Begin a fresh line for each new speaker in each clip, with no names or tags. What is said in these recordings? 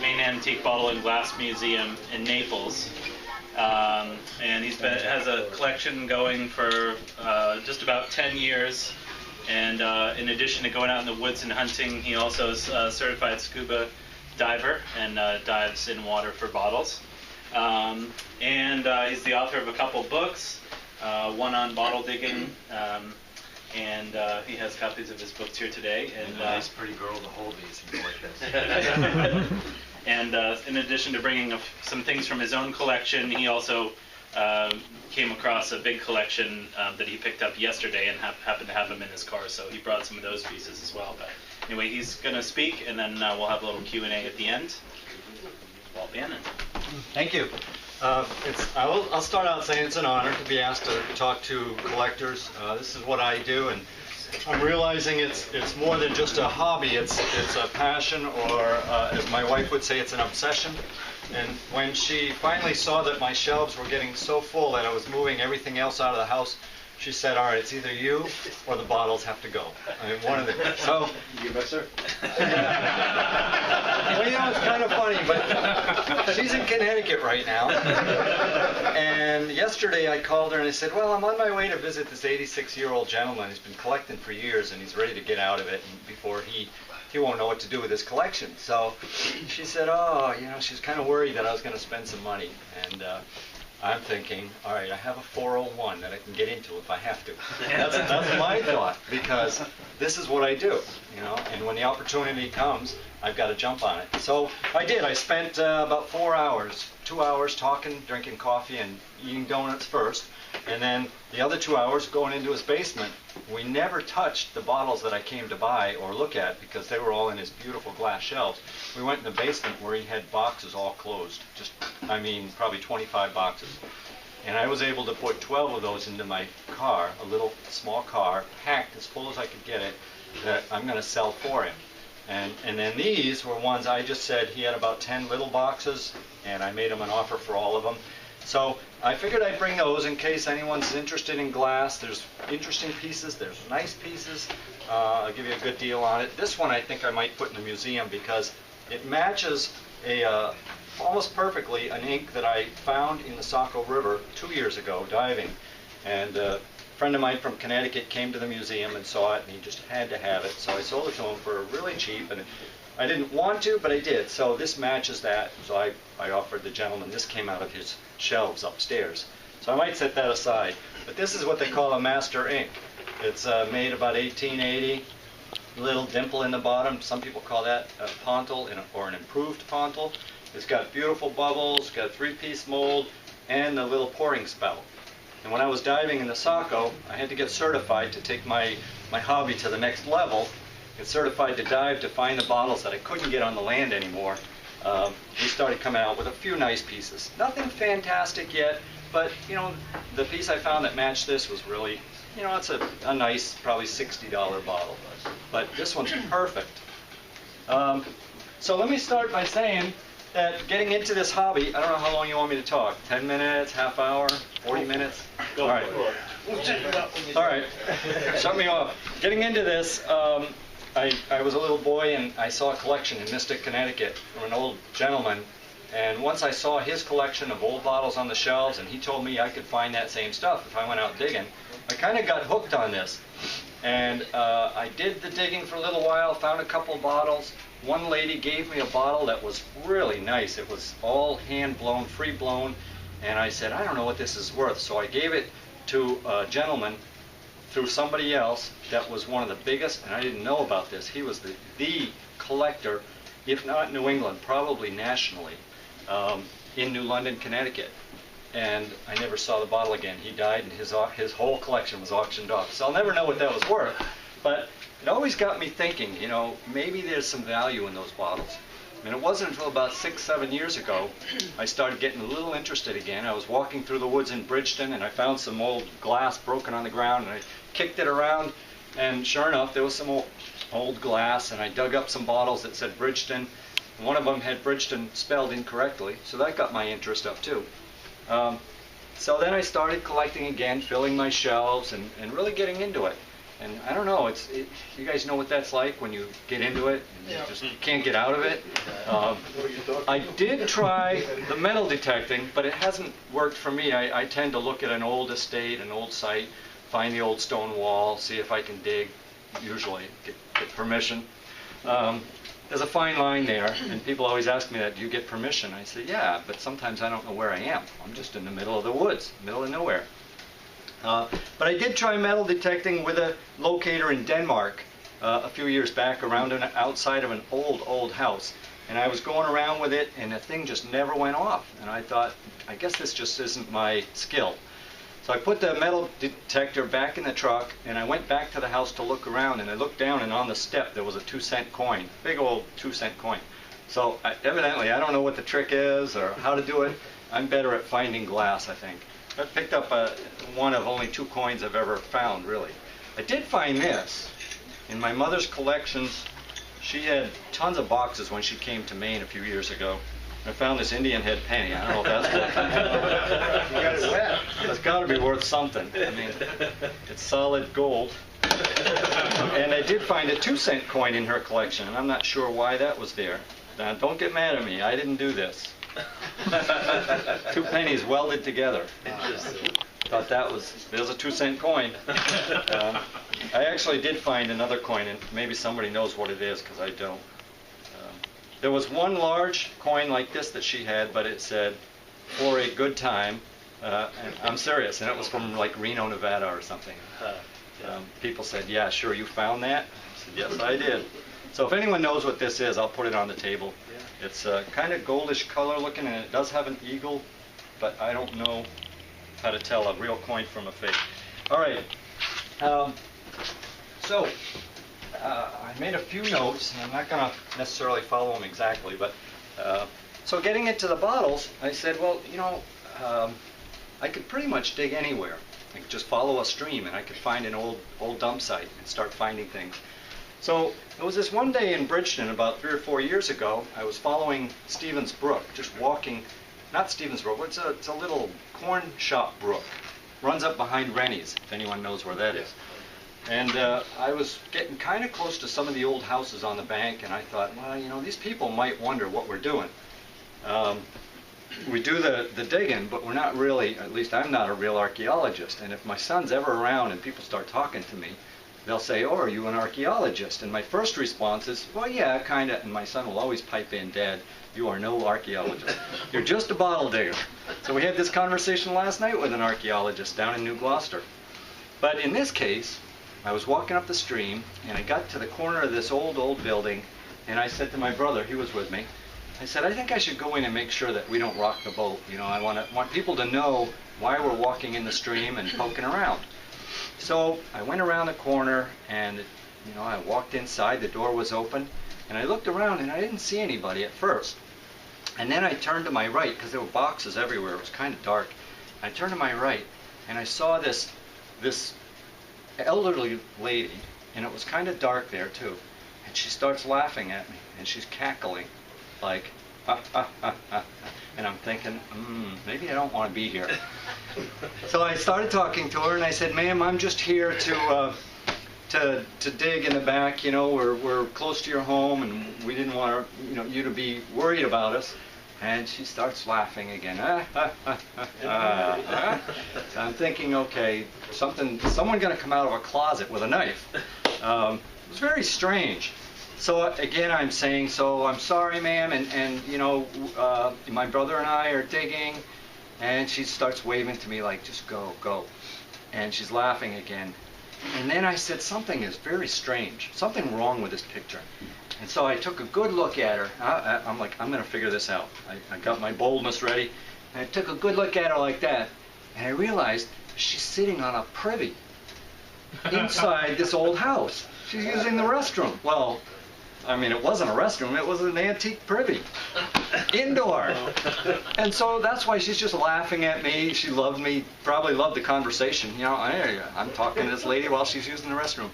Maine Antique Bottle and Glass Museum in Naples, and has a collection going for just about 10 years. And in addition to going out in the woods and hunting, he also is a certified scuba diver and dives in water for bottles. And he's the author of a couple books, one on bottle digging, and he has copies of his books here today. And
a nice pretty girl to hold these and go like this.
And in addition to bringing some things from his own collection, he also came across a big collection that he picked up yesterday and happened to have them in his car, so he brought some of those pieces as well. But anyway, he's going to speak, and then we'll have a little Q&A at the end. Walt Bannon.
Thank you. I'll start out saying it's an honor to be asked to talk to collectors. This is what I do, and I'm realizing it's more than just a hobby. It's a passion, or as my wife would say, it's an obsession. And when she finally saw that my shelves were getting so full that I was moving everything else out of the house, she said, "All right, it's either you or the bottles have to go." I mean, one of the so.
You miss her?
Well, you know, it's kind of funny, but she's in Connecticut right now. And yesterday I called her and I said, "Well, I'm on my way to visit this 86-year-old gentleman. He's been collecting for years and he's ready to get out of it. And before he won't know what to do with his collection." So she said, "Oh, you know," she's kind of worried that I was going to spend some money. And I'm thinking, all right, I have a 401 that I can get into if I have to. That's my thought, because this is what I do, you know, and when the opportunity comes, I've got to jump on it. So I did. I spent about 4 hours, 2 hours talking, drinking coffee, and eating donuts first, and then the other 2 hours going into his basement. We never touched the bottles that I came to buy or look at because they were all in his beautiful glass shelves. We went in the basement where he had boxes all closed, just, I mean, probably 25 boxes. And I was able to put 12 of those into my car, a little small car, packed as full as I could get it, that I'm going to sell for him. And then these were ones I just said he had about 10 little boxes, and I made him an offer for all of them. So I figured I'd bring those in case anyone's interested in glass. There's interesting pieces, there's nice pieces. I'll give you a good deal on it. This one I think I might put in the museum because it matches almost perfectly an ink that I found in the Saco River 2 years ago diving. And a friend of mine from Connecticut came to the museum and saw it, and he just had to have it. So I sold it to him for really cheap, and I didn't want to, but I did. So this matches that. So I offered the gentleman, this came out of his shelves upstairs. So I might set that aside. But this is what they call a master ink. It's made about 1880. Little dimple in the bottom. Some people call that a pontil or an improved pontil. It's got beautiful bubbles, got a 3-piece mold, and a little pouring spout. And when I was diving in the Saco, I had to get certified to take my hobby to the next level. Get certified to dive to find the bottles that I couldn't get on the land anymore. We started coming out with a few nice pieces. Nothing fantastic yet, but you know, the piece I found that matched this was really, you know, it's a nice, probably $60 bottle. But this one's perfect. So let me start by saying that getting into this hobby, I don't know how long you want me to talk. 10 minutes, half hour, 40 minutes? All right. All right. Shut me off. Getting into this, I was a little boy and I saw a collection in Mystic, Connecticut from an old gentleman. And once I saw his collection of old bottles on the shelves and he told me I could find that same stuff if I went out digging, I kind of got hooked on this. And I did the digging for a little while, found a couple bottles. One lady gave me a bottle that was really nice. It was all hand-blown, free-blown. And I said, I don't know what this is worth. So I gave it to a gentleman through somebody else that was one of the biggest, and I didn't know about this. He was the collector, if not New England, probably nationally, in New London, Connecticut. And I never saw the bottle again. He died, and his whole collection was auctioned off. So I'll never know what that was worth. But it always got me thinking, you know, maybe there's some value in those bottles. And it wasn't until about 6, 7 years ago I started getting a little interested again. I was walking through the woods in Bridgeton, and I found some old glass broken on the ground, and I kicked it around, and sure enough, there was some old glass, and I dug up some bottles that said Bridgeton. One of them had Bridgeton spelled incorrectly, so that got my interest up too. So then I started collecting again, filling my shelves, and really getting into it. And I don't know, you guys know what that's like when you get into it and you can't get out of it. I did try the metal detecting, but it hasn't worked for me. I tend to look at an old estate, an old site, find the old stone wall, see if I can dig, usually get permission. There's a fine line there, and people always ask me that, do you get permission? I say, yeah, but sometimes I don't know where I am. I'm just in the middle of the woods, middle of nowhere. But I did try metal detecting with a locator in Denmark a few years back around outside of an old house. And I was going around with it, and the thing just never went off. And I thought, I guess this just isn't my skill. So I put the metal detector back in the truck, and I went back to the house to look around, and I looked down, and on the step there was a 2-cent coin, big old 2-cent coin. So evidently I don't know what the trick is or how to do it. I'm better at finding glass, I think. I picked up one of only 2 coins I've ever found, really. I did find this. In my mother's collections, she had tons of boxes when she came to Maine a few years ago. I found this Indian head penny. I don't know if that's worth It's got to be worth something. I mean, it's solid gold. And I did find a 2-cent coin in her collection, and I'm not sure why that was there. Now, don't get mad at me. I didn't do this. 2 pennies welded together. Thought there's a 2-cent coin. I actually did find another coin, and maybe somebody knows what it is, because I don't. There was one large coin like this that she had, but it said, "For a good time." And I'm serious, and it was from like Reno, Nevada or something. People said, "Yeah, sure, you found that?" I said, "Yes, I did." So if anyone knows what this is, I'll put it on the table. It's kind of goldish color looking, and it does have an eagle, but I don't know how to tell a real coin from a fake. All right. I made a few notes, and I'm not going to necessarily follow them exactly, but so getting into the bottles, I said, well, you know, I could pretty much dig anywhere. I could just follow a stream, and I could find an old dump site and start finding things. So it was this one day in Bridgeton about 3 or 4 years ago. I was following Stevens Brook, just walking, not Stevens Brook, it's a little corn shop brook. Runs up behind Rennie's, if anyone knows where that is. And I was getting kind of close to some of the old houses on the bank, and I thought, well, you know, these people might wonder what we're doing. We do the digging, but we're not really, at least I'm not a real archaeologist. And if my son's ever around and people start talking to me, they'll say, "Oh, are you an archaeologist?" And my first response is, "Well, yeah, kind of." And my son will always pipe in, "Dad, you are no archaeologist. You're just a bottle digger." So we had this conversation last night with an archaeologist down in New Gloucester. But in this case, I was walking up the stream, and I got to the corner of this old building, and I said to my brother, he was with me, I said, I think I should go in and make sure that we don't rock the boat. You know, I want people to know why we're walking in the stream and poking around. So I went around the corner, and you know, I walked inside, the door was open, and I looked around, and I didn't see anybody at first. And then I turned to my right, because there were boxes everywhere, it was kind of dark. I turned to my right, and I saw this elderly lady, and it was kind of dark there too, and she starts laughing at me, and she's cackling like and I'm thinking, maybe I don't want to be here. So I started talking to her, and I said, "Ma'am, I'm just here to dig in the back. You know, we're close to your home, and we didn't want you to be worried about us." And she starts laughing again. I'm thinking, okay, someone going to come out of a closet with a knife. It was very strange. So again, I'm saying, "So I'm sorry, ma'am, and you know, my brother and I are digging," and she starts waving to me like, "Just go." And she's laughing again. And then I said, something is very strange, something wrong with this picture. And so I took a good look at her. I'm like, I'm going to figure this out. I got my boldness ready, and I took a good look at her like that, and I realized she's sitting on a privy inside this old house. She's using the restroom. Well, I mean, it wasn't a restroom, it was an antique privy. Indoor. And so that's why she's just laughing at me. She loved me, probably loved the conversation. You know, I'm talking to this lady while she's using the restroom.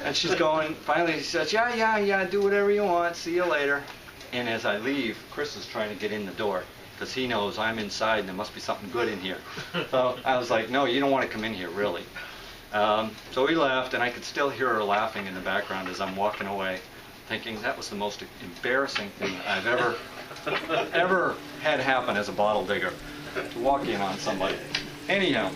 And she's going, finally she says, yeah, do whatever you want, see you later. And as I leave, Chris is trying to get in the door because he knows I'm inside and there must be something good in here. So I was like, no, you don't want to come in here, really. So we left, and I could still hear her laughing in the background as I'm walking away, thinking that was the most embarrassing thing I've ever had happen as a bottle digger, to walk in on somebody. Anyhow,